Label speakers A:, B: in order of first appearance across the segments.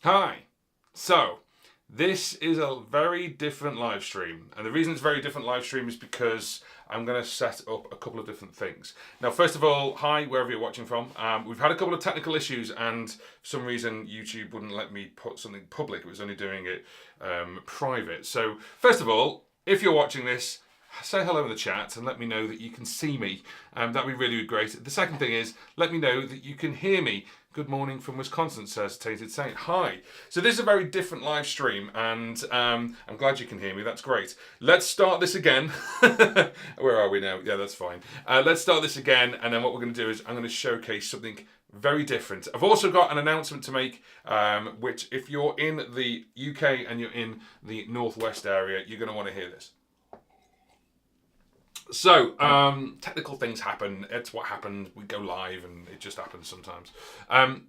A: Hi. So, this is a very different live stream. And the reason it's a very different live stream is because I'm going to set up a couple of different things. Now, first of all, hi, wherever you're watching from. We've had a couple of technical issues and for some reason YouTube wouldn't let me put something public. It was only doing it private. So, first of all, if you're watching this, say hello in the chat and let me know that you can see me. That'd be really great. The second thing is, let me know that you can hear me. Good morning from Wisconsin, says Tainted Saint. Hi. So this is a very different live stream, and I'm glad you can hear me. That's great. Let's start this again. Where are we now? Yeah, that's fine. Let's start this again, and then what we're going to do is I'm going to showcase something very different. I've also got an announcement to make, which if you're in the UK and you're in the Northwest area, you're going to want to hear this. So, technical things happen. It's what happened. We go live and it just happens sometimes. I'm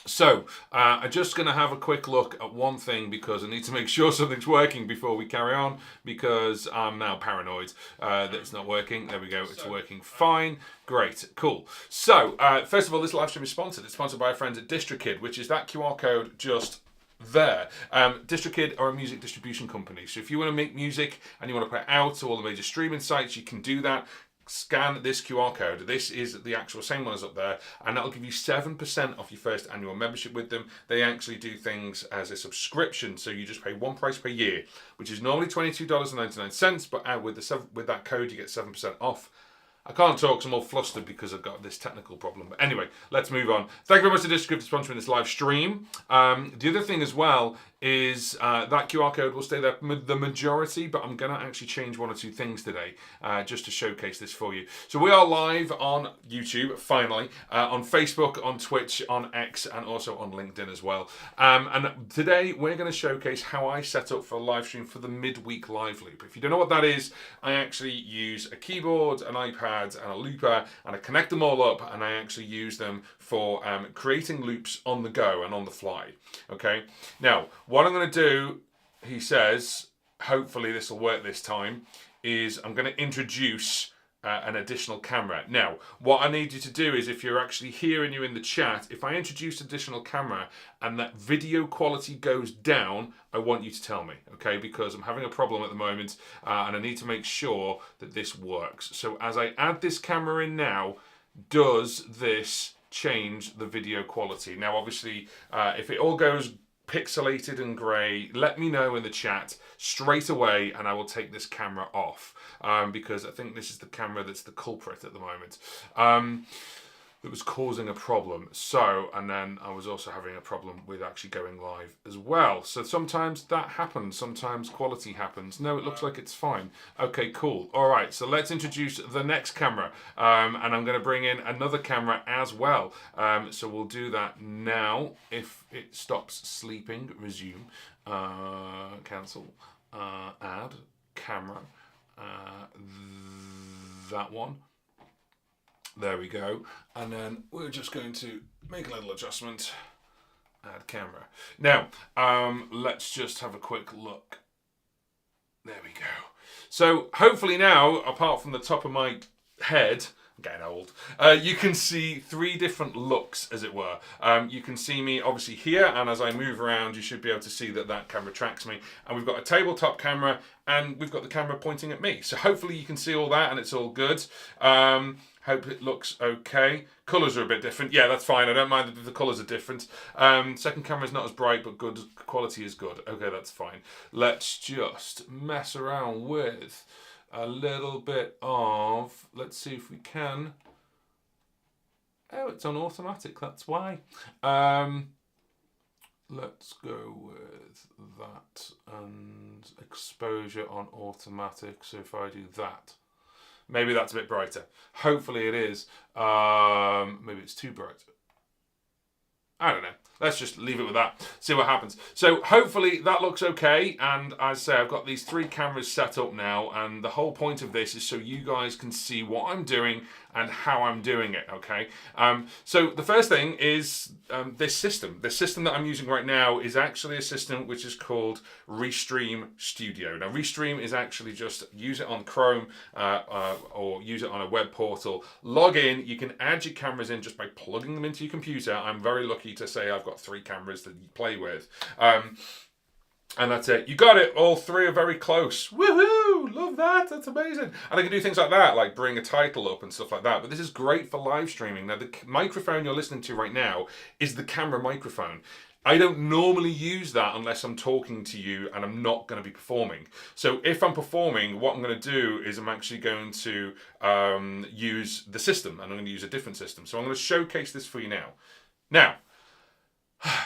A: just going to have a quick look at one thing because I need to make sure something's working before we carry on because I'm now paranoid that it's not working. There we go. It's working fine. Great. Cool. So, first of all, this live stream is sponsored. It's sponsored by our friends at DistroKid, which is that QR code just there. DistroKid are a music distribution company. So if you want to make music and you want to put it out to all the major streaming sites, you can do that. Scan this QR code. This is the actual same one as up there, and that'll give you 7% off your first annual membership with them. They actually do things as a subscription, so you just pay one price per year, which is normally $22.99, but with that code you get 7% off. I can't talk because I'm all flustered because I've got this technical problem. But anyway, let's move on. Thank you very much to DistroKid for sponsoring this live stream. The other thing as well is that QR code will stay there the majority, but I'm going to actually change one or two things today just to showcase this for you. So we are live on YouTube, finally, on Facebook, on Twitch, on X, and also on LinkedIn as well. And today we're going to showcase how I set up for a live stream for the midweek live loop. If you don't know what that is, I actually use a keyboard, an iPad, and a looper, and I connect them all up, and I actually use them for creating loops on the go and on the fly. Okay, now what I'm going to do, he says, hopefully this will work this time, is I'm going to introduce an additional camera. Now, what I need you to do is, if you're actually here and you're in the chat, if I introduce additional camera and that video quality goes down, I want you to tell me, okay? Because I'm having a problem at the moment and I need to make sure that this works. So as I add this camera in now, does this change the video quality? Now, obviously, if it all goes pixelated and grey, let me know in the chat straight away and I will take this camera off because I think this is the camera that's the culprit at the moment that was causing a problem. So, and then I was also having a problem with actually going live as well. So sometimes that happens, sometimes quality happens. No, it looks like it's fine. Okay, cool. All right, so let's introduce the next camera. And I'm going to bring in another camera as well. So we'll do that now. If it stops sleeping, resume, cancel, add, camera, that one. There we go. And then we're just going to make a little adjustment. Add camera. Now, let's just have a quick look. There we go. So hopefully now, apart from the top of my head, I'm getting old, you can see three different looks, as it were. You can see me obviously here, and as I move around, you should be able to see that that camera tracks me. And we've got a tabletop camera, and we've got the camera pointing at me. So hopefully you can see all that, and it's all good. Hope it looks okay. Colours are a bit different. Yeah, that's fine. I don't mind if the colours are different. Second camera is not as bright, but good quality is good. Okay, that's fine. Let's just mess around with a little bit of, let's see if we can. Oh, it's on automatic, that's why. Let's go with that and exposure on automatic. So if I do that, maybe that's a bit brighter. Hopefully it is. Maybe it's too bright. I don't know. Let's just leave it with that. See what happens. So hopefully that looks okay. And as I say, I've got these three cameras set up now. And the whole point of this is so you guys can see what I'm doing and how I'm doing it, okay? So the first thing is this system. The system that I'm using right now is actually a system which is called ReStream Studio. Now, ReStream is actually just use it on Chrome or use it on a web portal. Log in. You can add your cameras in just by plugging them into your computer. I'm very lucky happy to say I've got 3 cameras to play with. And that's it. You got it. All 3 are very close. Woohoo! Love that. That's amazing. And I can do things like that, like bring a title up and stuff like that. But this is great for live streaming. Now, the microphone you're listening to right now is the camera microphone. I don't normally use that unless I'm talking to you and I'm not going to be performing. So if I'm performing, what I'm going to do is I'm actually going to use the system, and I'm going to use a different system. So I'm going to showcase this for you now. Now,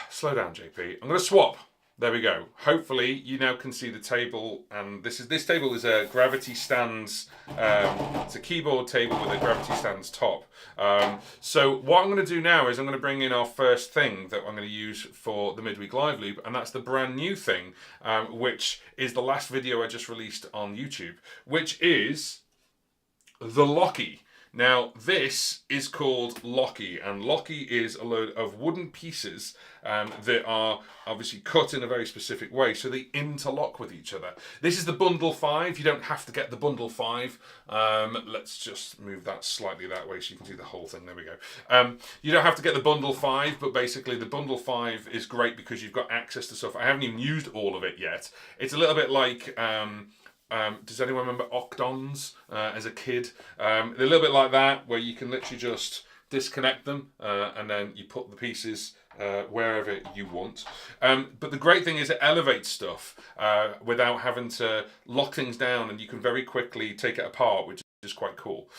A: slow down, JP. I'm going to swap. There we go. Hopefully you now can see the table, and this table is a gravity stands. It's a keyboard table with a gravity stands top. So what I'm going to do now is I'm going to bring in our first thing that I'm going to use for the midweek live loop, and that's the brand new thing, which is the last video I just released on YouTube, which is the Locky. Now, this is called Locky, and Locky is a load of wooden pieces that are obviously cut in a very specific way, so they interlock with each other. This is the bundle 5. You don't have to get the bundle 5. Let's just move that slightly that way so you can see the whole thing. There we go. You don't have to get the bundle 5, but basically the bundle 5 is great because you've got access to stuff. I haven't even used all of it yet. It's a little bit like... does anyone remember Octons as a kid? A little bit like that, where you can literally just disconnect them and then you put the pieces wherever you want. But the great thing is it elevates stuff without having to lock things down, and you can very quickly take it apart, which is quite cool.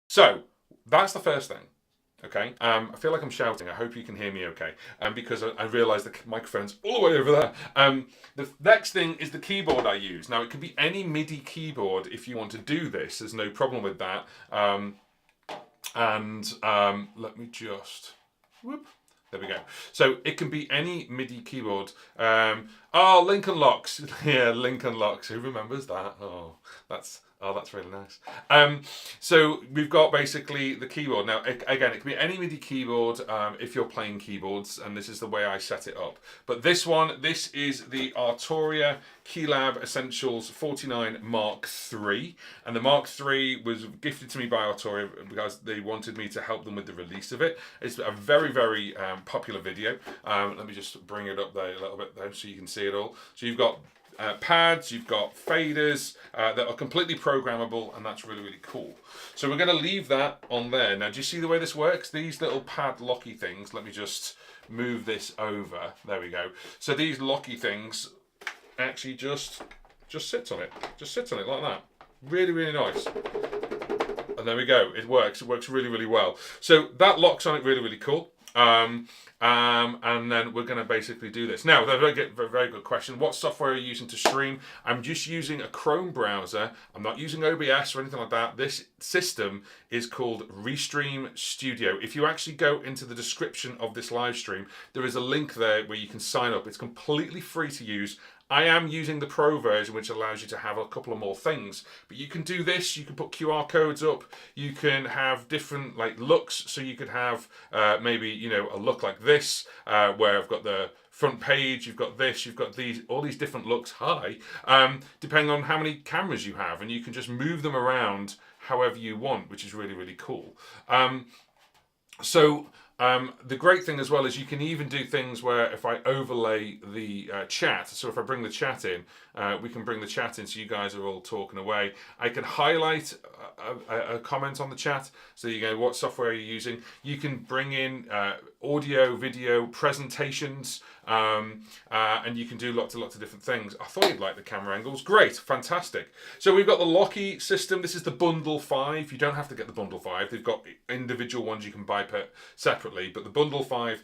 A: So that's the first thing. Okay, I feel like I'm shouting. I hope you can hear me okay, because I realise the microphone's all the way over there. The next thing is the keyboard I use. Now, it can be any MIDI keyboard if you want to do this. There's no problem with that. Let me just... Whoop. There we go. So it can be any MIDI keyboard. Oh, Lincoln Locks. Yeah, Lincoln Locks. Who remembers that? Oh, that's really nice. So we've got basically the keyboard. Now, again, it can be any MIDI keyboard if you're playing keyboards, and this is the way I set it up. But this is the Arturia Keylab Essentials 49 Mark III. And the Mark III was gifted to me by Arturia because they wanted me to help them with the release of it. It's a very, very popular video. Let me just bring it up there a little bit though so you can see it all. So you've got pads, you've got faders that are completely programmable, and that's really, really cool. So we're going to leave that on there. Now, do you see the way this works? These little pad locky things, let me just move this over. There we go. So these locky things actually just sits on it. Just sits on it like that. Really, really nice. And there we go. It works. It works really, really well. So that locks on it really, really cool. And then we're going to basically do this. Now, very good question. What software are you using to stream? I'm just using a Chrome browser. I'm not using OBS or anything like that. This system is called ReStream Studio. If you actually go into the description of this live stream, there is a link there where you can sign up. It's completely free to use. I am using the Pro version, which allows you to have a couple of more things. But you can do this. You can put QR codes up. You can have different looks. So you could have maybe a look like this, where I've got the front page. You've got this. You've got all these different looks. Depending on how many cameras you have, and you can just move them around however you want, which is really, really cool. The great thing as well is you can even do things where if I overlay the chat, so if I bring the chat in, we can bring the chat in so you guys are all talking away. I can highlight a comment on the chat, so you go, what software are you using? You can bring in audio, video, presentations, and you can do lots of different things. I thought you'd like the camera angles. Great, fantastic. So we've got the Locky system. This is the bundle 5. You don't have to get the bundle 5. They've got individual ones you can buy separately, but the bundle 5,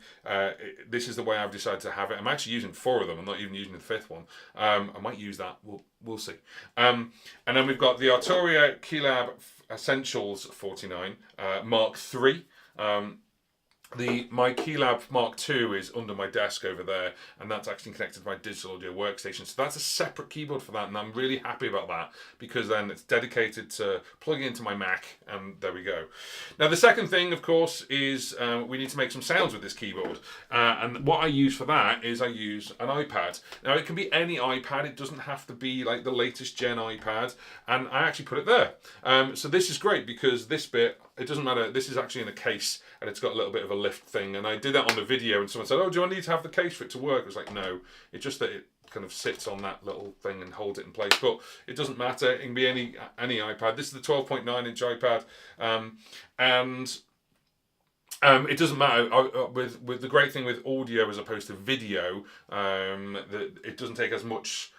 A: this is the way I've decided to have it. I'm actually using 4 of them. I'm not even using the 5th one. I might use that. We'll see. And then we've got the Arturia Keylab Essentials 49 Mark III. My Keylab Mark II is under my desk over there, and that's actually connected to my digital audio workstation. So that's a separate keyboard for that, and I'm really happy about that because then it's dedicated to plugging into my Mac, and there we go. Now, the second thing, of course, is we need to make some sounds with this keyboard. And what I use for that is I use an iPad. Now, it can be any iPad. It doesn't have to be like the latest gen iPad, and I actually put it there. So this is great because this bit It doesn't matter. This is actually in a case, and it's got a little bit of a lift thing. And I did that on the video, and someone said, "Oh, do I need to have the case for it to work?" I was like, "No. It's just that it kind of sits on that little thing and holds it in place." But it doesn't matter. It can be any iPad. This is the 12.9-inch iPad, and it doesn't matter with the great thing with audio as opposed to video. That it doesn't take as much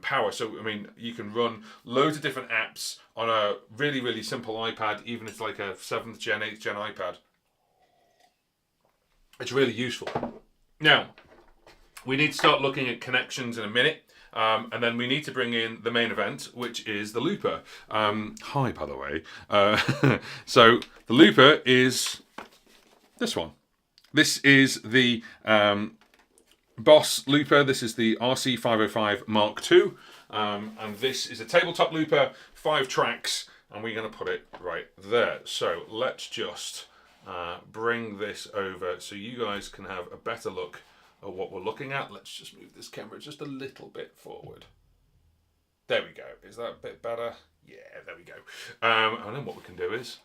A: power. So I mean, you can run loads of different apps on a really, really simple iPad, even if it's like a 7th gen, 8th gen iPad. It's really useful. Now, we need to start looking at connections in a minute. And then we need to bring in the main event, which is the looper. Hi, by the way. So the looper is this one. This is the Boss looper. This is the RC505 Mark II. And this is a tabletop looper, 5 tracks, and we're going to put it right there. So let's just bring this over so you guys can have a better look at what we're looking at. Let's just move this camera just a little bit forward. There we go. Is that a bit better? Yeah, there we go. And then what we can do is,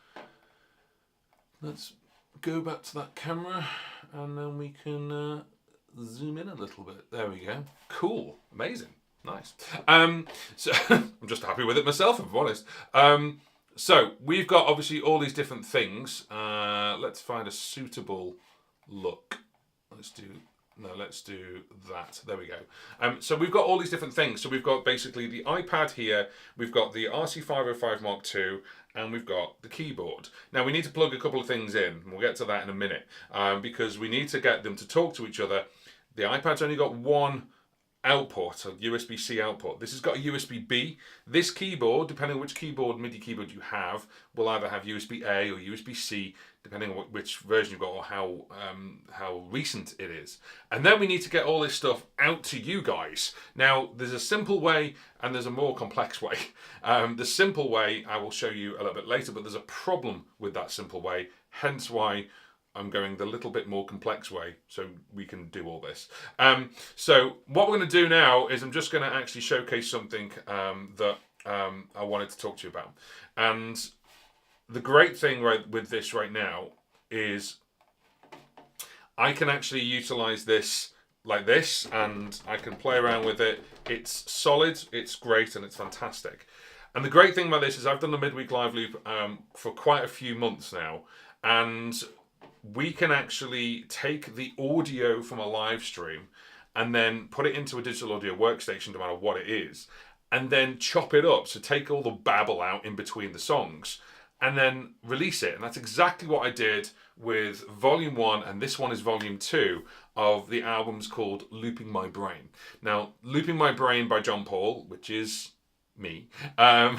A: let's go back to that camera, and then we can zoom in a little bit. There we go. Cool. Amazing. Nice. So I'm just happy with it myself, if I'm honest. So we've got obviously all these different things. Let's find a suitable look. Let's do that. There we go. So we've got all these different things. So we've got basically the iPad here. We've got the RC505 Mark II. And we've got the keyboard. Now we need to plug a couple of things in. We'll get to that in a minute. Because we need to get them to talk to each other. The iPad's only got one output, a USB-C output. This has got a USB-B. This keyboard, depending on which MIDI keyboard you have, will either have USB-A or USB-C, depending on which version you've got or how recent it is. And then we need to get all this stuff out to you guys. Now, there's a simple way and there's a more complex way. The simple way I will show you a little bit later, but there's a problem with that simple way, hence why I'm going the little bit more complex way so we can do all this. So what we're going to do now is I'm just going to actually showcase something that I wanted to talk to you about. And the great thing with this right now is I can actually utilize this like this, and I can play around with it. It's solid, it's great, and it's fantastic. And the great thing about this is I've done the midweek live loop for quite a few months now, and we can actually take the audio from a live stream and then put it into a digital audio workstation, no matter what it is, and then chop it up. So take all the babble out in between the songs and then release it. And that's exactly what I did with Volume 1, and this one is Volume 2 of the albums called Looping My Brain. Now, Looping My Brain by John Paul, which is me, a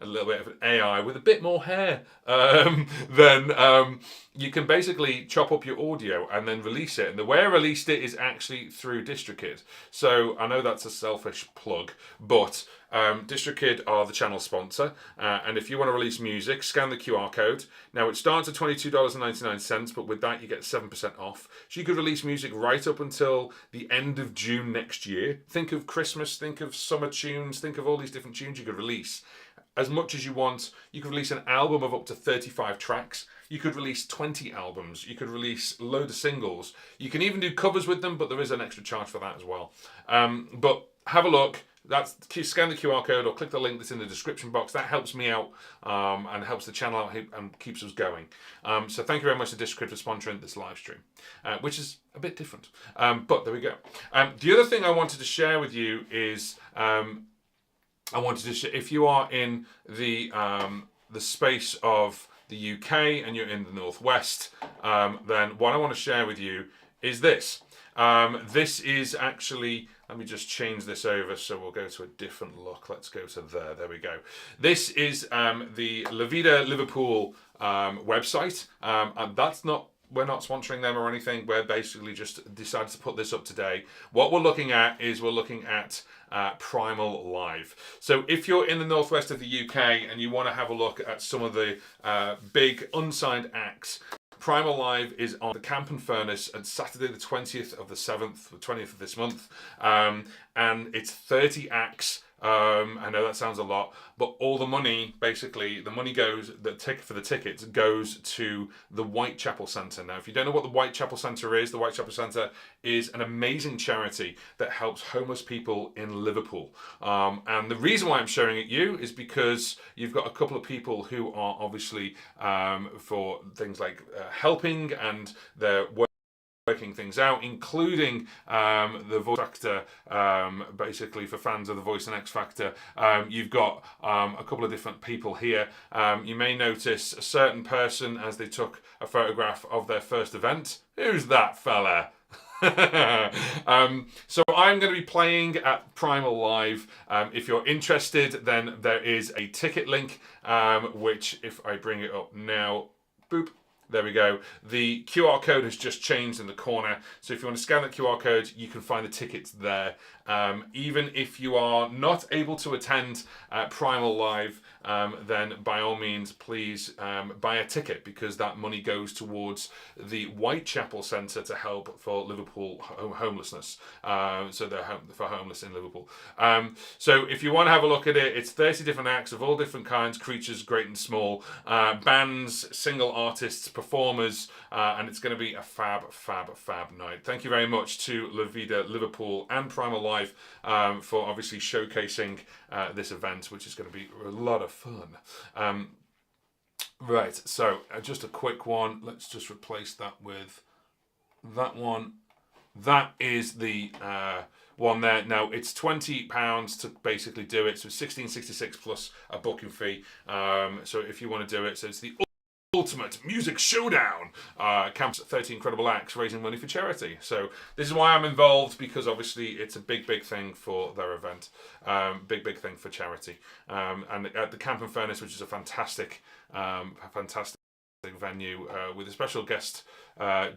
A: little bit of an AI with a bit more hair, then you can basically chop up your audio and then release it. And the way I released it is actually through DistroKid. So I know that's a selfish plug, but DistroKid are the channel sponsor. And if you want to release music, scan the QR code. Now it starts at $22.99, but with that you get 7% off. So you could release music right up until the end of June next year. Think of Christmas, think of summer tunes, think of all these different tunes you could release. As much as you want. You could release an album of up to 35 tracks. You could release 20 albums. You could release a load of singles. You can even do covers with them, but there is an extra charge for that as well. But have a look. Scan the QR code or click the link that's in the description box. That helps me out and helps the channel out and keeps us going. So thank you very much to DistroKid for sponsoring this live stream, which is a bit different. But there we go. The other thing I wanted to share with you is if you are in the space of the UK and you're in the Northwest, then what I want to share with you is this. This is actually, let me just change this over so we'll go to a different look. Let's go to there. There we go. This is the La Vida Liverpool website. And we're not sponsoring them or anything. We're basically just decided to put this up today. What we're looking at Primal Live. So if you're in the northwest of the UK and you want to have a look at some of the big unsigned acts, Primal Live is on the Camp and Furnace on Saturday the 20th of the 7th, the 20th of this month. And it's 30 acts I know that sounds a lot, but all the money, basically, the money goes, the ticket for the tickets goes to the Whitechapel Centre. Now, if you don't know what the Whitechapel Centre is, the Whitechapel Centre is an amazing charity that helps homeless people in Liverpool. And the reason why I'm showing it you is because you've got a couple of people who are obviously for things like helping, and they're working things out, including the Voice Factor, basically for fans of The Voice and X Factor. You've got a couple of different people here. You may notice a certain person as they took a photograph of their first event. Who's that fella? So I'm going to be playing at Primal Live. If you're interested, then there is a ticket link, which if I bring it up now, boop, there we go. The QR code has just changed in the corner. So if you want to scan that QR code, you can find the tickets there. Even if you are not able to attend Primal Live, then by all means, please buy a ticket, because that money goes towards the Whitechapel Centre to help for Liverpool homelessness. So they're for homeless in Liverpool. So if you want to have a look at it, it's 30 different acts of all different kinds, creatures great and small, bands, single artists, performers, and it's going to be a fab night. Thank you very much to La Vida Liverpool and Primal Live for obviously showcasing this event, which is going to be a lot of fun. Right, so just a quick one. Let's just replace that with that one. That is the one there. Now it's £20 to basically do it, so it's £16.66 plus a booking fee. So if you want to do it, so it's the Ultimate Music Showdown. Camps 30 incredible acts raising money for charity. So this is why I'm involved, because obviously it's a big thing for their event. Big thing for charity. And at the Camp and Furnace, which is a fantastic venue, with a special guest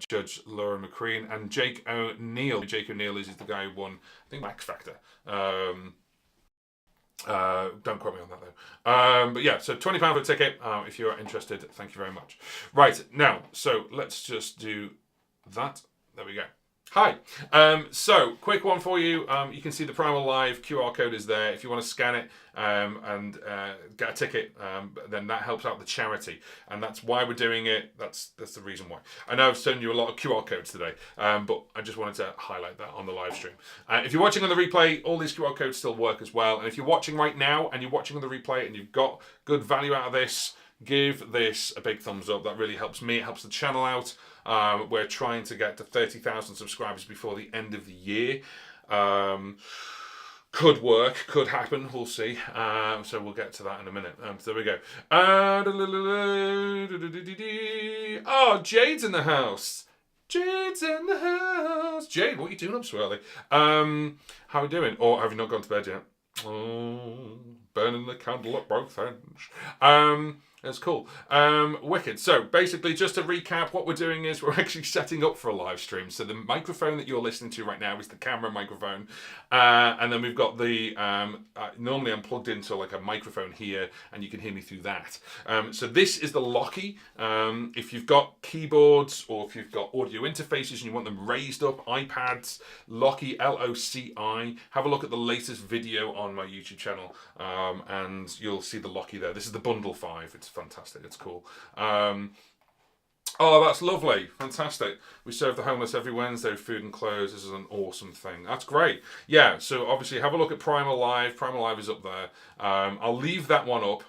A: judge Laura McCrean and Jake O'Neill. Jake O'Neill is the guy who won, I think, X Factor. Don't quote me on that though. But yeah, so £20 for a ticket if you're interested. Thank you very much. Right, now, so let's just do that. There we go. Hi. So quick one for you. You can see the Primal Live QR code is there. If you want to scan it and get a ticket, then that helps out the charity, and that's why we're doing it. That's the reason why. I know I've shown you a lot of QR codes today, but I just wanted to highlight that on the live stream. If you're watching on the replay, all these QR codes still work as well. And if you're watching right now and you're watching on the replay and you've got good value out of this, give this a big thumbs up. That really helps me. It helps the channel out. We're trying to get to 30,000 subscribers before the end of the year. Could work, could happen, we'll see. So we'll get to that in a minute. So there we go. Oh, Jade's in the house. Jade's in the house. Jade, what are you doing up so early? How are you doing? Or have you not gone to bed yet? Oh, burning the candle at both ends. That's cool. Wicked. So basically, just to recap, what we're doing is we're actually setting up for a live stream. So the microphone that you're listening to right now is the camera microphone. And then we've got the, normally I'm plugged into like a microphone here, and you can hear me through that. So this is the Locky. If you've got keyboards or if you've got audio interfaces and you want them raised up, iPads, Locky, L-O-C-I. Have a look at the latest video on my YouTube channel, and you'll see the Locky there. This is the Bundle 5. It's fantastic. It's cool. Oh, that's lovely. Fantastic. We serve the homeless every Wednesday with food and clothes. This is an awesome thing. That's great. Yeah, so obviously have a look at Primal Live. Primal Live is up there. I'll leave that one up.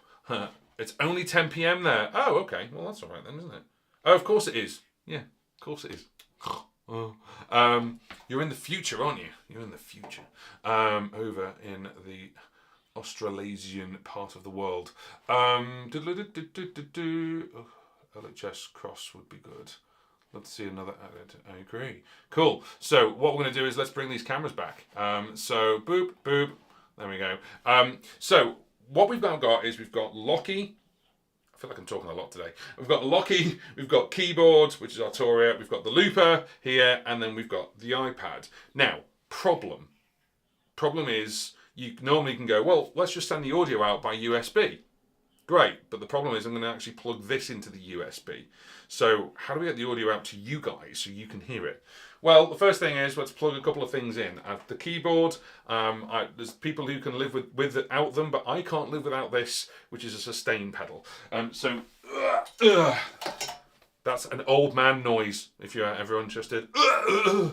A: It's only 10 p.m. there. Oh, okay. Well, that's all right then, isn't it? Oh, of course it is. Yeah, of course it is. You're in the future, aren't you? You're in the future. Over in the Australasian part of the world. LHS cross would be good. Let's see another added. I agree. Cool. So what we're going to do is let's bring these cameras back. So boop, boop. There we go. So what we've now got is we've got Locky. I feel like I'm talking a lot today. We've got Locky, we've got keyboard, which is Arturia, we've got the looper here, and then we've got the iPad. Now, problem is you normally can go, well, let's just send the audio out by USB. Great, but the problem is I'm going to actually plug this into the USB. So how do we get the audio out to you guys so you can hear it? Well, the first thing is let's plug a couple of things in. The keyboard, there's people who can live without them, but I can't live without this, which is a sustain pedal. That's an old man noise, if you're ever interested. This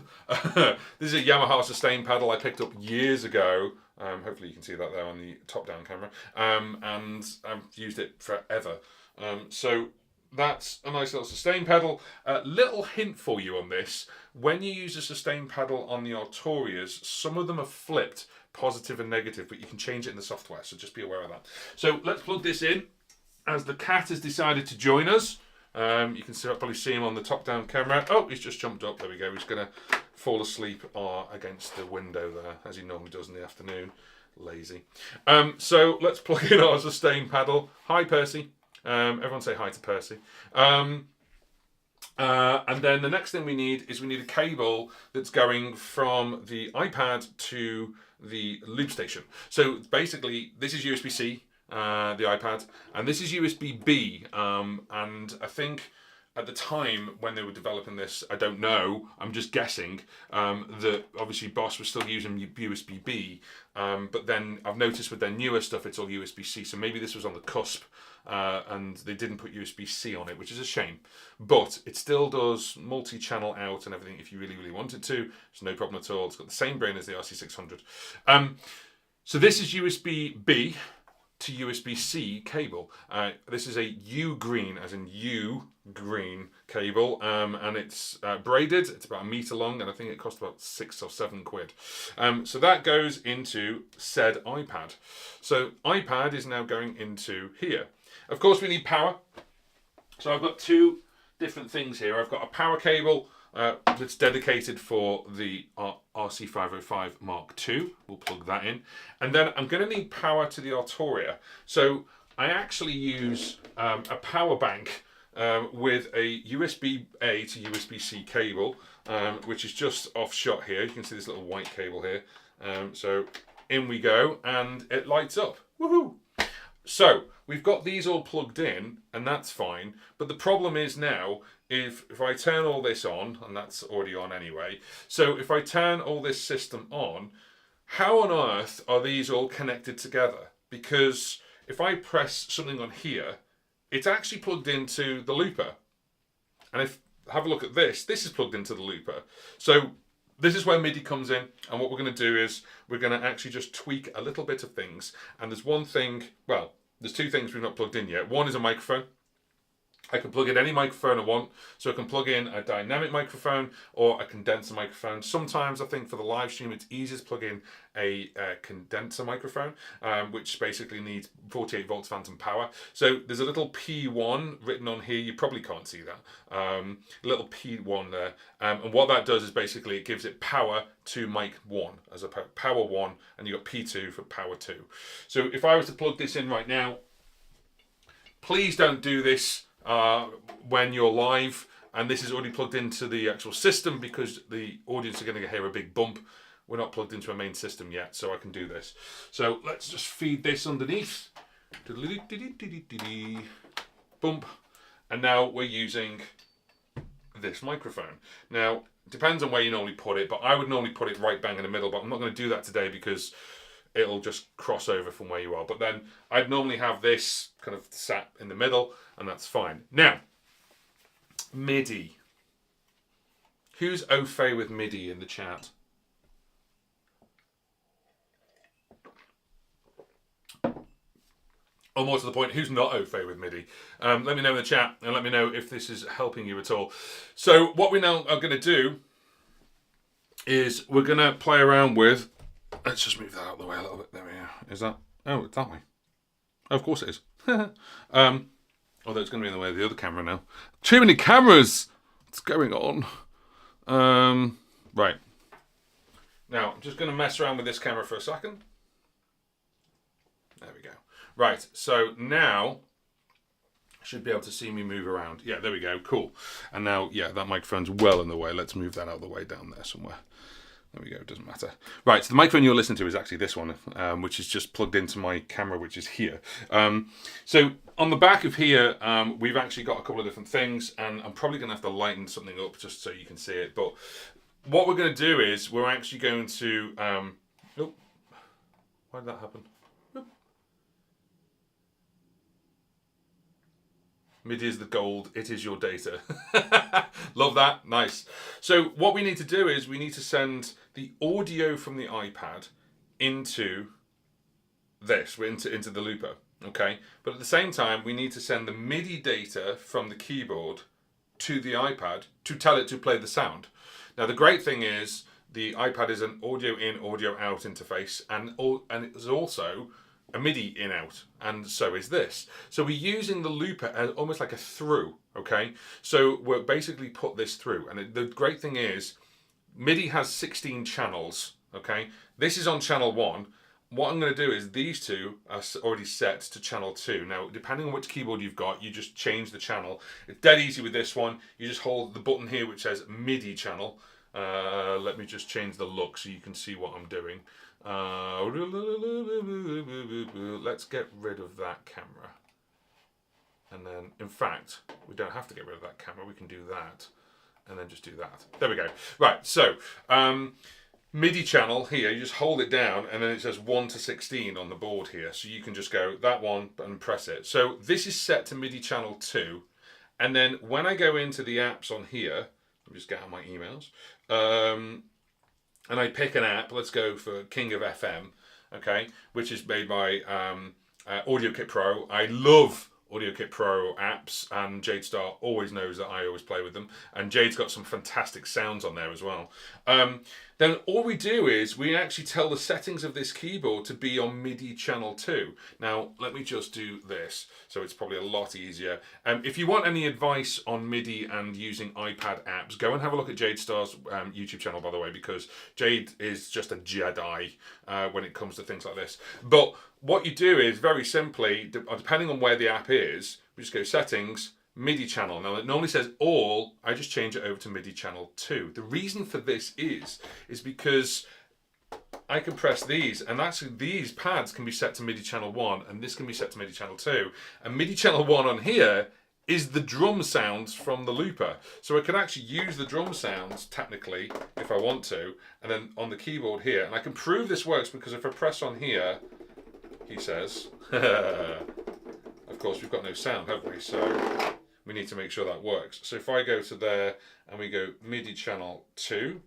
A: is a Yamaha sustain pedal I picked up years ago. Hopefully you can see that there on the top-down camera. And I've used it forever. So that's a nice little sustain pedal. Little hint for you on this. When you use a sustain pedal on the Artorias, some of them are flipped, positive and negative, but you can change it in the software, so just be aware of that. So let's plug this in. As the cat has decided to join us, you can probably see him on the top-down camera. Oh, he's just jumped up. There we go. He's going to fall asleep against the window there, as he normally does in the afternoon. Lazy. So let's plug in our sustain pedal. Hi, Percy. Everyone say hi to Percy. And then the next thing we need a cable that's going from the iPad to the loop station. So basically, this is USB-C. The iPad, and this is USB-B, and I think at the time when they were developing this, I don't know, I'm just guessing, that obviously Boss was still using USB-B, but then I've noticed with their newer stuff it's all USB-C, so maybe this was on the cusp, and they didn't put USB-C on it, which is a shame, but it still does multi-channel out and everything if you really, really wanted to. It's no problem at all. It's got the same brain as the RC600. So this is USB-B to USB-C cable. This is a U-green, as in U-green cable, and it's braided. It's about 1 meter long, and I think it cost about 6 or 7 quid. So that goes into said iPad. So iPad is now going into here. Of course, we need power. So I've got 2 different things here. I've got a power cable that's dedicated for the RC505 Mark II. We'll plug that in. And then I'm going to need power to the Artoria. So I actually use a power bank with a USB-A to USB-C cable, which is just off shot here. You can see this little white cable here. So in we go, and it lights up. Woohoo! So we've got these all plugged in, and that's fine. But the problem is now, if I turn all this on, and that's already on anyway, so if I turn all this system on, how on earth are these all connected together? Because if I press something on here, it's actually plugged into the looper. And if have a look at this is plugged into the looper. So this is where MIDI comes in, and what we're going to do is we're going to actually just tweak a little bit of things. And there's one thing, well, there's 2 things we've not plugged in yet. One is a microphone. I can plug in any microphone I want. So I can plug in a dynamic microphone or a condenser microphone. Sometimes I think for the live stream it's easier to plug in a condenser microphone, which basically needs 48 volts phantom power. So there's a little P1 written on here. You probably can't see that. A little P1 there. And what that does is basically it gives it power to mic 1 as a power 1, and you've got P2 for power 2. So if I was to plug this in right now, please don't do this when you're live and this is already plugged into the actual system, because the audience are going to hear a big bump. We're not plugged into a main system yet, so I can do this. So let's just feed this underneath. Bump. And now we're using this microphone. Now, it depends on where you normally put it, but I would normally put it right bang in the middle, but I'm not going to do that today because it'll just cross over from where you are. But then I'd normally have this kind of sat in the middle, and that's fine. Now, MIDI. Who's au fait with MIDI in the chat? Or more to the point, who's not au fait with MIDI? Let me know in the chat, and let me know if this is helping you at all. So what we now are going to do is we're going to play around with... Let's just move that out of the way a little bit. There we are. Is that... Oh, it's that way. Oh, of course it is. Although it's going to be in the way of the other camera now. Too many cameras! What's going on? Right. Now, I'm just going to mess around with this camera for a second. There we go. Right, so now... should be able to see me move around. Yeah, there we go. Cool. And now, yeah, that microphone's well in the way. Let's move that out of the way down there somewhere. There we go, it doesn't matter. Right, so the microphone you're listening to is actually this one, which is just plugged into my camera, which is here. So on the back of here, we've actually got a couple of different things, and I'm probably going to have to lighten something up just so you can see it. But what we're going to do is we're actually going to... oh, why did that happen? MIDI is the gold. It is your data. Love that. Nice. So what we need to do is we need to send the audio from the iPad into this, into the looper. Okay. But at the same time, we need to send the MIDI data from the keyboard to the iPad to tell it to play the sound. Now the great thing is the iPad is an audio in, audio out interface, and it is also a MIDI in out, and so is this. So we're using the looper as almost like a through, okay? So we're basically put this through, and the great thing is MIDI has 16 channels, okay? This is on channel 1. What I'm going to do is these two are already set to channel 2. Now, depending on which keyboard you've got, you just change the channel. It's dead easy with this one. You just hold the button here which says MIDI channel. Let me just change the look so you can see what I'm doing. Let's get rid of that camera. And then, in fact, we don't have to get rid of that camera. We can do that. And then just do that. There we go. Right, so... MIDI channel here, you just hold it down and then it says 1 to 16 on the board here. So you can just go that one and press it. So this is set to MIDI channel 2. And then when I go into the apps on here, let me just get out my emails. And I pick an app, let's go for King of FM, okay, which is made by AudioKit Pro. I love AudioKit Pro apps, and Jadestar always knows that I always play with them. And Jade's got some fantastic sounds on there as well. Then all we do is we actually tell the settings of this keyboard to be on MIDI channel 2. Now, let me just do this, so it's probably a lot easier. If you want any advice on MIDI and using iPad apps, go and have a look at Jadestar's YouTube channel, by the way, because Jade is just a Jedi when it comes to things like this. But what you do is, very simply, depending on where the app is, we just go settings, MIDI channel. Now it normally says all, I just change it over to MIDI channel 2. The reason for this is because I can press these, and actually these pads can be set to MIDI channel 1, and this can be set to MIDI channel 2. And MIDI channel 1 on here is the drum sounds from the looper. So I can actually use the drum sounds, technically, if I want to, and then on the keyboard here. And I can prove this works because if I press on here, he says, of course we've got no sound, have we? So we need to make sure that works. So if I go to there and we go MIDI channel 2,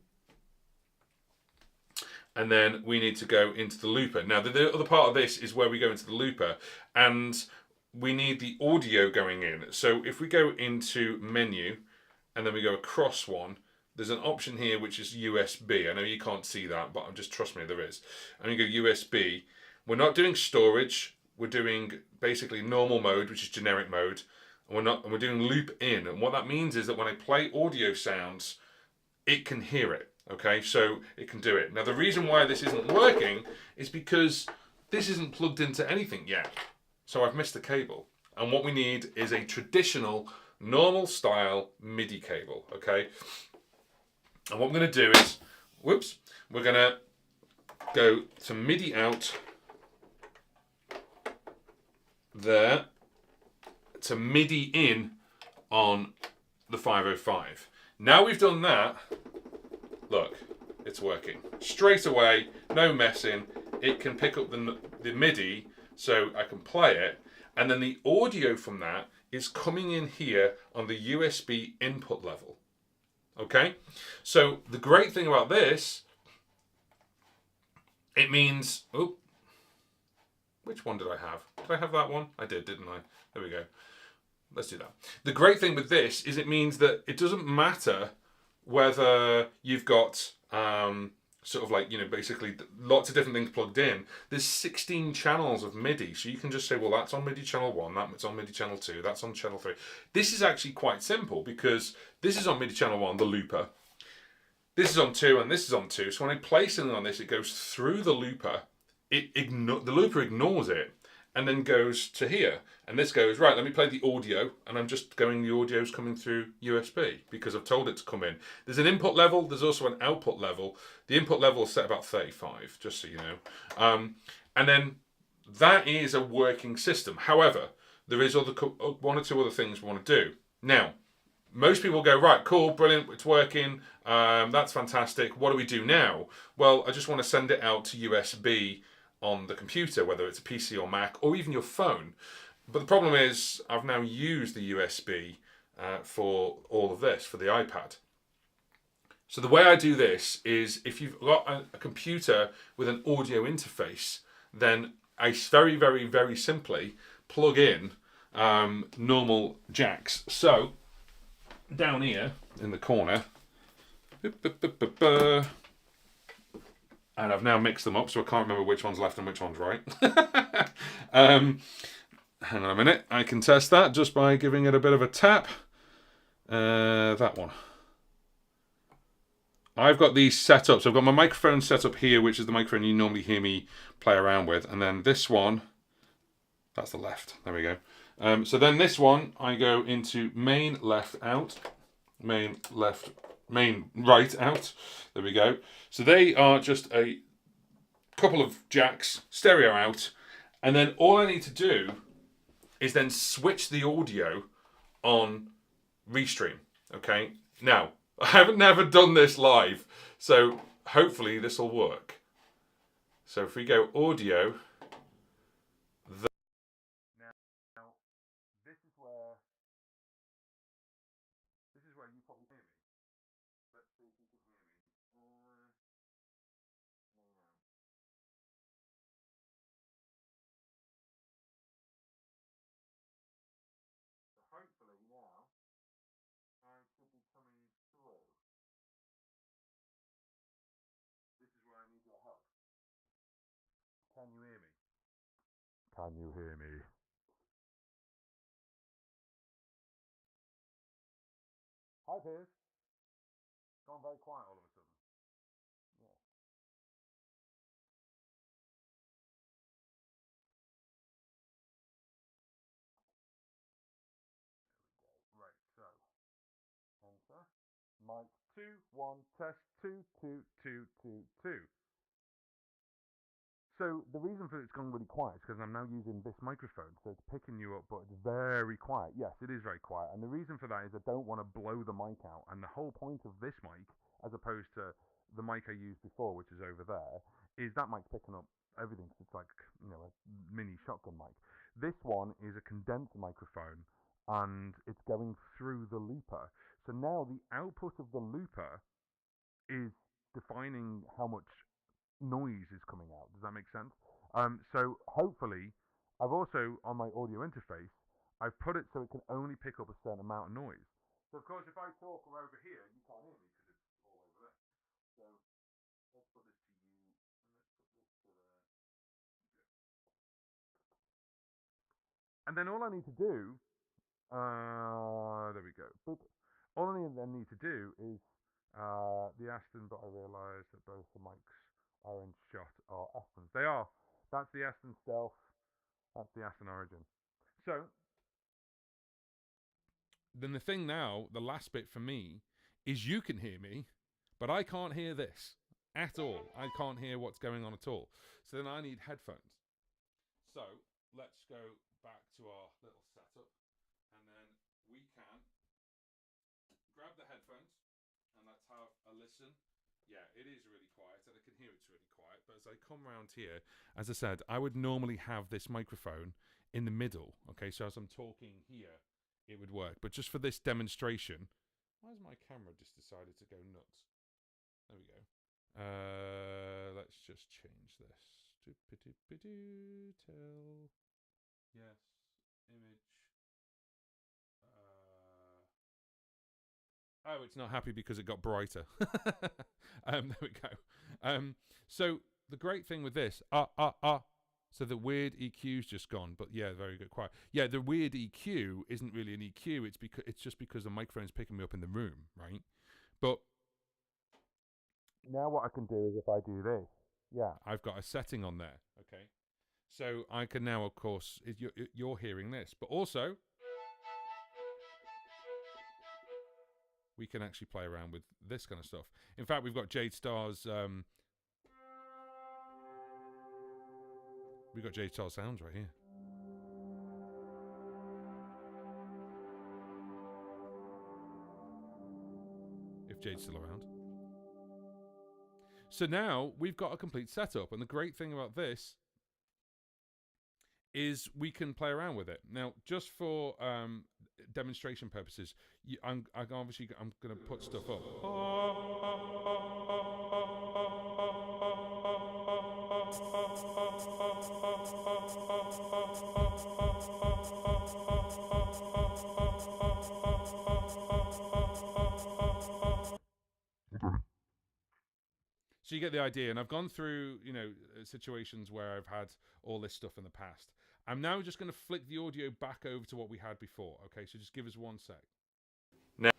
A: and then we need to go into the looper. Now the other part of this is where we go into the looper, and we need the audio going in. So if we go into menu and then we go across one, there's an option here which is USB. I know you can't see that, but just trust me, there is. And you go USB. We're not doing storage. We're doing basically normal mode, which is generic mode. And we're doing loop in. And what that means is that when I play audio sounds, it can hear it. Okay, so it can do it. Now the reason why this isn't working is because this isn't plugged into anything yet. So I've missed the cable. And what we need is a traditional, normal style MIDI cable. Okay. And what I'm going to do is, we're going to go to MIDI out there to MIDI in on the 505. Now we've done that, look, it's working. Straight away, no messing, it can pick up the MIDI so I can play it, and then the audio from that is coming in here on the USB input level. Okay? So the great thing about this, it means, oh, which one did I have? Did I have that one? I did, didn't I? There we go. Let's do that. The great thing with this is it means that it doesn't matter whether you've got sort of like, you know, basically lots of different things plugged in. There's 16 channels of MIDI. So you can just say, well, that's on MIDI channel 1, that's on MIDI channel 2, that's on channel 3. This is actually quite simple because this is on MIDI channel 1, the looper. This is on 2 and this is on 2. So when I play something on this, it goes through the looper. The looper ignores it and then goes to here. And this goes, right, let me play the audio. And I'm just going, the audio's coming through USB because I've told it to come in. There's an input level. There's also an output level. The input level is set about 35, just so you know. And then that is a working system. However, there is one or two other things we want to do. Now, most people go, right, cool, brilliant, it's working, that's fantastic. What do we do now? Well, I just want to send it out to USB on the computer, whether it's a PC or Mac or even your phone. But the problem is, I've now used the USB for all of this, for the iPad. So the way I do this is, if you've got a computer with an audio interface, then I very, very, very simply plug in normal jacks. So down here in the corner, and I've now mixed them up, so I can't remember which one's left and which one's right. Hang on a minute, I can test that just by giving it a bit of a tap. That one. I've got these set up. So I've got my microphone set up here, which is the microphone you normally hear me play around with. And then this one, that's the left. There we go. So then this one, I go into main left out, main left, main right out. There we go. So they are just a couple of jacks, stereo out. And then all I need to do is then switch the audio on ReStream. Okay. Now, I haven't never done this live, so hopefully this will work. So if we go audio, now this is where you probably hear me. Let's see if you can hear me. So hopefully now I should be coming through. This is where I need your help. Can you hear me? Can you hear me? Hi, Piers. Gone very quiet all of a sudden. Yeah. Right, so enter. Mic 2, 1, test 2, 2, 2, 2, 2. So the reason for it's gone really quiet is because I'm now using this microphone, so it's picking you up, but it's very quiet. Yes, it is very quiet, and the reason for that is I don't want to blow the mic out. And the whole point of this mic, as opposed to the mic I used before, which is over there, is that mic's picking up everything. So it's like, a mini shotgun mic. This one is a condenser microphone, and it's going through the looper. So now the output of the looper is defining how much noise is coming out. Does that make sense? So hopefully, I've also on my audio interface, I've put it so it can only pick up a certain amount of noise. So of course, if I talk over here, you can't hear me because it's all over there. So let's put this to you, and let's put this to there. And then all I need to do, there we go. Boop. All I then need to do is the Aston, but I realise that both the mics are in shot are Astons. They are. That's the Aston Stealth. That's the Aston Origin. So then the thing now, the last bit for me, is you can hear me, but I can't hear this at all. I can't hear what's going on at all. So then I need headphones. So let's go back to our little setup, and then we can grab the headphones and let's have a listen. Yeah, it is really quiet, and I can hear it's really quiet. But as I come round here, as I said, I would normally have this microphone in the middle. Okay, so as I'm talking here, it would work. But just for this demonstration, why has my camera just decided to go nuts? There we go. Let's just change this. Tell. Yes. Image. Oh, it's not happy because it got brighter. There we go. So the great thing with this, so the weird EQ's just gone, but yeah, very good, quiet. Yeah, the weird EQ isn't really an EQ. It's just because the microphone's picking me up in the room, right? But now what I can do is if I do this, yeah, I've got a setting on there. Okay, so I can now, of course, you're hearing this, but also we can actually play around with this kind of stuff. In fact, we've got Jade Star's. We've got Jade Star sounds right here. Jade's still around. So now we've got a complete setup, and the great thing about this is we can play around with it. Now, just for demonstration purposes, I'm going to put stuff up. So you get the idea, and I've gone through, situations where I've had all this stuff in the past. I'm now just going to flick the audio back over to what we had before. Okay, so just give us 1 sec. Now,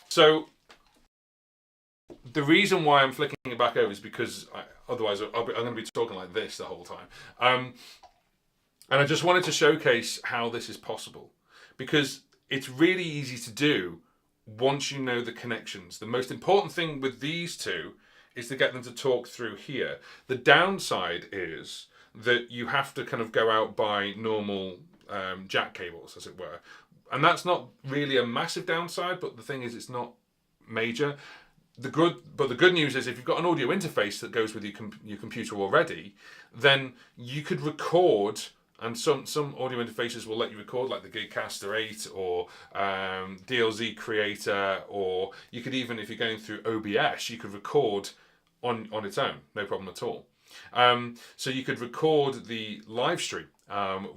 A: so the reason why I'm flicking it back over is because otherwise I'm going to be talking like this the whole time. And I just wanted to showcase how this is possible, because it's really easy to do once you know the connections. The most important thing with these two is to get them to talk through here. The downside is that you have to kind of go out by normal jack cables, as it were. And that's not really a massive downside, but the thing is, it's not major. The good news is, if you've got an audio interface that goes with your computer already, then you could record. And some audio interfaces will let you record, like the Gigcaster 8 or DLZ Creator, or you could even, if you're going through OBS, you could record on its own, no problem at all. So you could record the LiveStream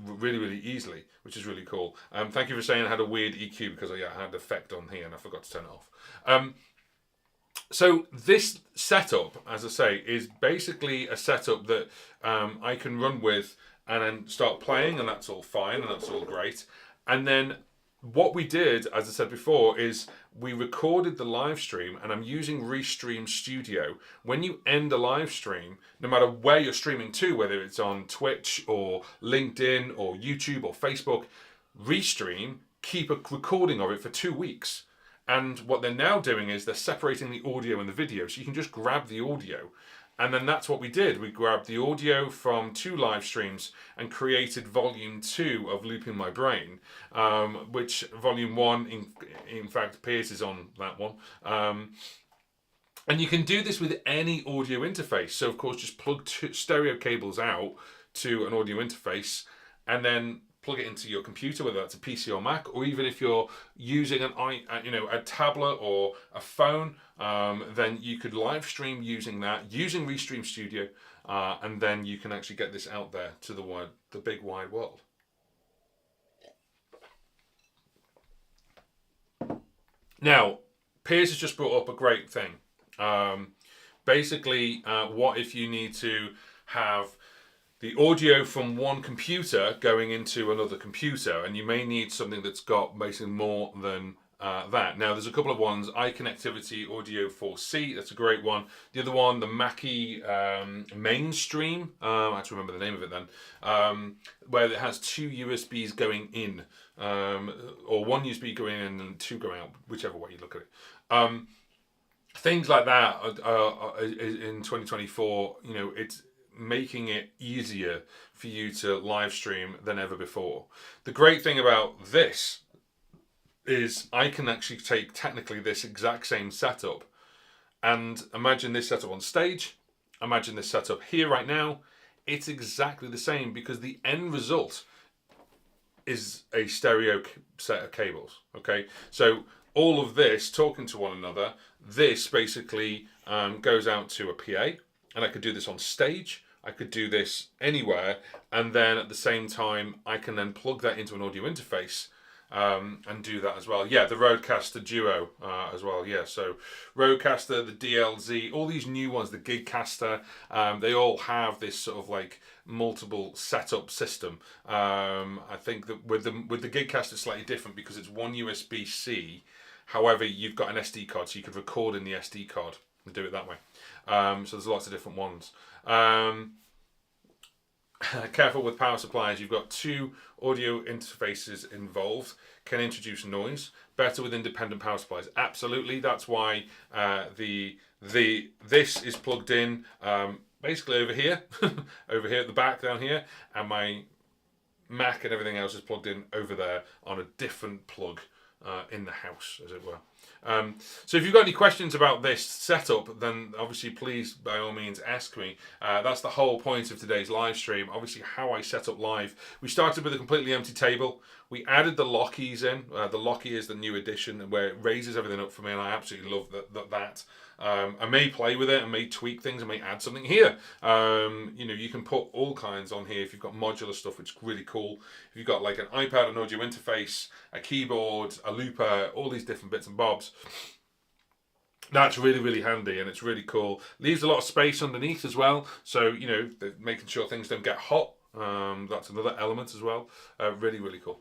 A: really, really easily, which is really cool. Thank you for saying I had a weird EQ, because I had an effect on here and I forgot to turn it off. So this setup, as I say, is basically a setup that I can run with and then start playing, and that's all fine and that's all great. And then what we did, as I said before, is we recorded the live stream, and I'm using ReStream Studio. When you end a live stream, no matter where you're streaming to, whether it's on Twitch or LinkedIn or YouTube or Facebook, ReStream keep a recording of it for 2 weeks. And what they're now doing is they're separating the audio and the video, so you can just grab the audio. And then that's what we did. We grabbed the audio from 2 live streams and created volume 2 of Looping My Brain, which volume 1, in fact, Piers is on that one. And you can do this with any audio interface. So, of course, just plug stereo cables out to an audio interface and then plug it into your computer, whether that's a PC or Mac, or even if you're using a tablet or a phone, then you could live stream using that, using ReStream Studio, and then you can actually get this out there to the big wide world. Now, Piers has just brought up a great thing. Basically, what if you need to have the audio from one computer going into another computer, and you may need something that's got basically more than that. Now, there's a couple of ones. iConnectivity Audio 4C, that's a great one. The other one, the Mackie Mainstream, I have to remember the name of it then, where it has 2 USBs going in, or 1 USB going in and 2 going out, whichever way you look at it. Things like that in 2024, it's making it easier for you to live stream than ever before. The great thing about this is I can actually take technically this exact same setup and imagine this setup on stage, imagine this setup here right now. It's exactly the same, because the end result is a stereo set of cables. Okay, so all of this talking to one another, this basically goes out to a PA, and I could do this on stage, I could do this anywhere, and then at the same time I can then plug that into an audio interface and do that as well. Yeah, the Rodecaster Duo as well. Yeah, so Rodecaster, the DLZ, all these new ones, the Gigcaster, they all have this sort of like multiple setup system. I think that with the Gigcaster it's slightly different, because it's 1 USB-C. However, you've got an SD card, so you could record in the SD card and do it that way. So there's lots of different ones. Careful with power supplies. You've got 2 audio interfaces involved. Can introduce noise. Better with independent power supplies. Absolutely. That's why this is plugged in basically over here, over here at the back down here, and my Mac and everything else is plugged in over there on a different plug in the house, as it were. So if you've got any questions about this setup, then obviously please by all means ask me. That's the whole point of today's live stream. Obviously how I set up live. We started with a completely empty table. We added the lockies in. The locky is the new addition where it raises everything up for me, and I absolutely love that. I may play with it, I may tweak things, I may add something here. You know, you can put all kinds on here if you've got modular stuff, which is really cool. If you've got like an iPad, an audio interface, a keyboard, a looper, all these different bits and bobs, that's really, really handy, and it's really cool. Leaves a lot of space underneath as well, so, you know, making sure things don't get hot. That's another element as well. Really, really cool.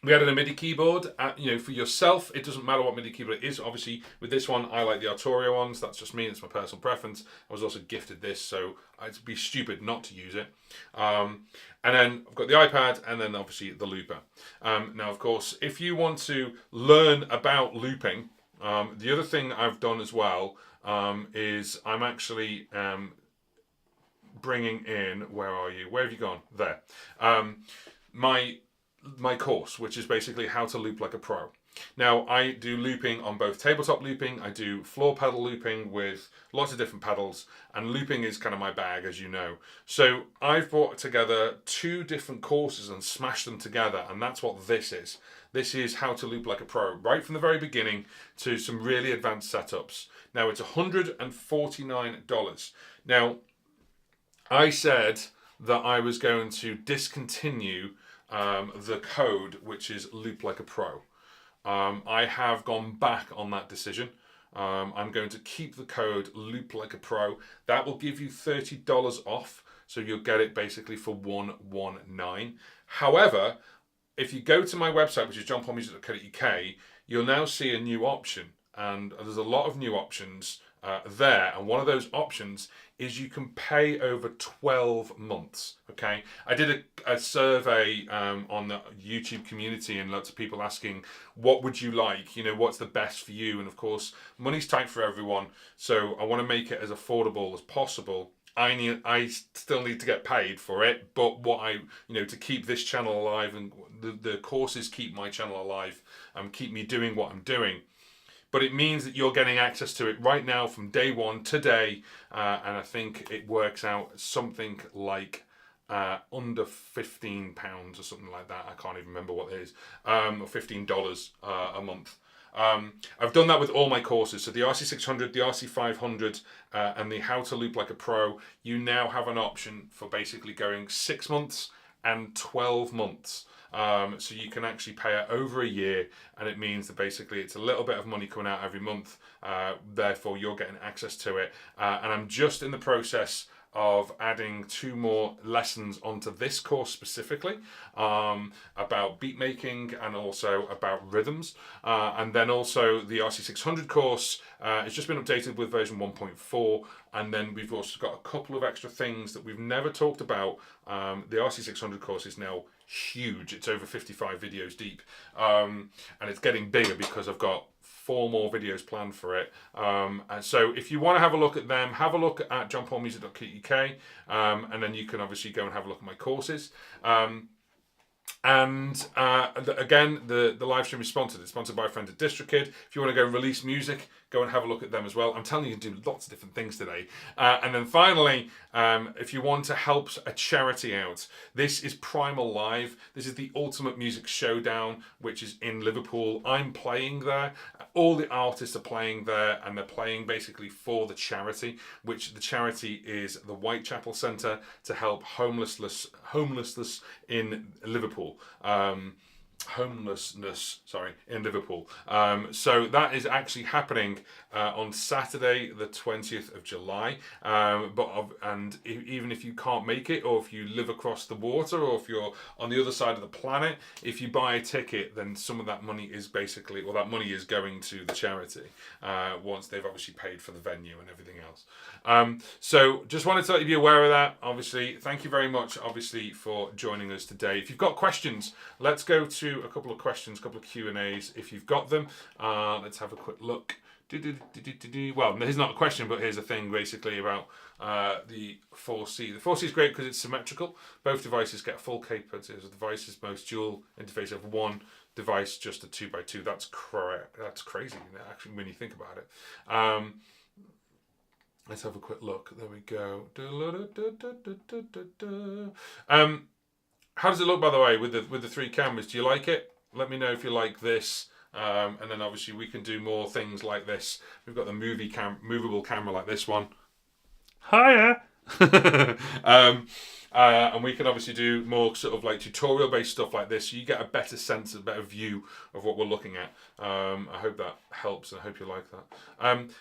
A: We added a MIDI keyboard. You know, for yourself, it doesn't matter what MIDI keyboard it is. Obviously, with this one, I like the Arturio ones. That's just me. It's my personal preference. I was also gifted this, so I'd be stupid not to use it. And then I've got the iPad, and then obviously the looper. Now, of course, if you want to learn about looping, the other thing I've done as well is I'm actually bringing in, where are you? Where have you gone? There. My course, which is basically how to loop like a pro. Now, I do looping on both tabletop looping, I do floor pedal looping with lots of different pedals, and looping is kind of my bag, as you know. So I've brought together 2 different courses and smashed them together, and that's what this is. This is how to loop like a pro, right from the very beginning to some really advanced setups. Now, it's $149. Now, I said that I was going to discontinue the code, which is Loop Like a Pro. I have gone back on that decision. I'm going to keep the code Loop Like a Pro. That will give you $30 off, so you'll get it basically for $119. However, if you go to my website, which is johnpaulmusic.co.uk, you'll now see a new option, and there's a lot of new options there, and one of those options is you can pay over 12 months. Okay, I did a survey on the YouTube community, and lots of people asking, what would you like, you know, what's the best for you? And of course, money's tight for everyone, so I want to make it as affordable as possible. I still need to get paid for it, but to keep this channel alive, and the courses keep my channel alive, keep me doing what I'm doing. But it means that you're getting access to it right now from day one today, and I think it works out something like under £15 or something like that. I can't even remember what it is, or $15 a month. I've done that with all my courses. So the RC600, the RC500, and the How to Loop Like a Pro, you now have an option for basically going 6 months and 12 months. So you can actually pay it over a year, and it means that basically it's a little bit of money coming out every month. Therefore, you're getting access to it. And I'm just in the process of adding 2 more lessons onto this course specifically, about beat making and also about rhythms. And then also the RC600 course, it's just been updated with version 1.4. And then we've also got a couple of extra things that we've never talked about. The RC600 course is now huge. It's over 55 videos deep. And it's getting bigger because I've got 4 more videos planned for it. And so if you want to have a look at them, have a look at johnpaulmusic.co.uk, and then you can obviously go and have a look at my courses. And again, the live stream is sponsored. It's sponsored by a friend at DistroKid. If you want to go and release music, go and have a look at them as well. I'm telling you, you can do lots of different things today. And then finally, if you want to help a charity out, this is Primal Live. This is the Ultimate Music Showdown, which is in Liverpool. I'm playing there. All the artists are playing there, and they're playing basically for the charity, which the charity is the Whitechapel Centre to help homelessness in Liverpool. In Liverpool. So that is actually happening on Saturday, the 20th of July. And even if you can't make it, or if you live across the water, or if you're on the other side of the planet, if you buy a ticket, then some of that money is basically, well, that money is going to the charity once they've obviously paid for the venue and everything else. So just wanted to let you be aware of that. Obviously, thank you very much, obviously, for joining us today. If you've got questions, let's go to a couple of questions, a couple of Q&As. If you've got them, let's have a quick look. Well, here's not a question, but here's a thing basically about the 4C. The 4C is great because it's symmetrical. Both devices get full capabilities of devices. Most dual interface of one device, just a 2x2. That's correct. That's crazy, actually, when you think about it. Let's have a quick look. There we go. How does it look, by the way, with the three cameras? Do you like it? Let me know if you like this. And then obviously we can do more things like this. We've got the movable camera like this one. Hiya! And we can obviously do more sort of like tutorial based stuff like this, so you get a better sense, a better view of what we're looking at. I hope that helps, and I hope you like that.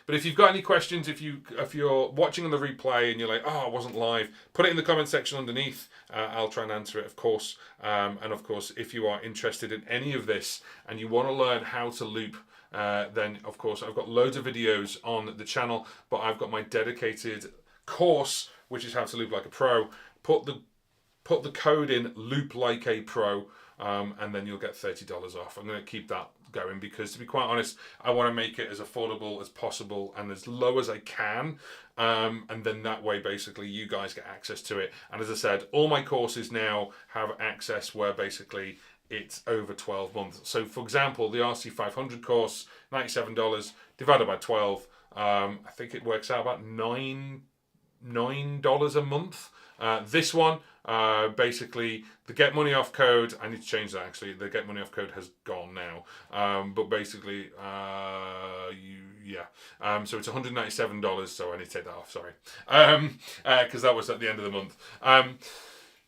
A: But if you've got any questions, if you're watching on the replay and you're like, oh, I wasn't live, put it in the comment section underneath. I'll try and answer it, of course. And of course, if you are interested in any of this and you want to learn how to loop, then of course I've got loads of videos on the channel, but I've got my dedicated course, which is how to loop like a pro. Put the code in loop like a pro, and then you'll get $30 off. I'm going to keep that going because, to be quite honest, I want to make it as affordable as possible and as low as I can, and then that way basically you guys get access to it. And as I said, all my courses now have access where basically it's over 12 months. So for example, the RC500 course, $97 divided by 12, I think it works out about $9 a month. This one, basically, the get money off code, I need to change that actually, the get money off code has gone now. But basically, so it's $197, so I need to take that off, sorry. Because that was at the end of the month.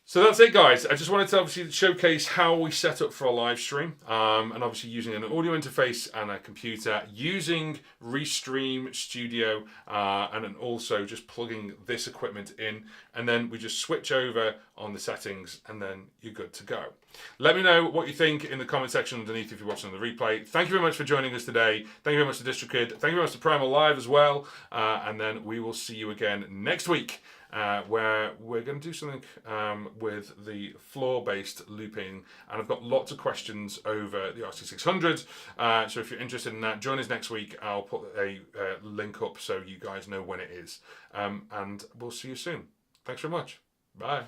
A: So that's it, guys. I just wanted to obviously showcase how we set up for a live stream, and obviously using an audio interface and a computer, using ReStream Studio, and then also just plugging this equipment in, and then we just switch over on the settings, and then you're good to go. Let me know what you think in the comment section underneath if you're watching on the replay. Thank you very much for joining us today. Thank you very much to DistroKid. Thank you very much to Primal Live as well, and then we will see you again next week. Where we're going to do something with the floor-based looping, and I've got lots of questions over the RC600. So if you're interested in that, join us next week. I'll put a link up so you guys know when it is, and we'll see you soon. Thanks very much. Bye.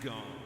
B: gone.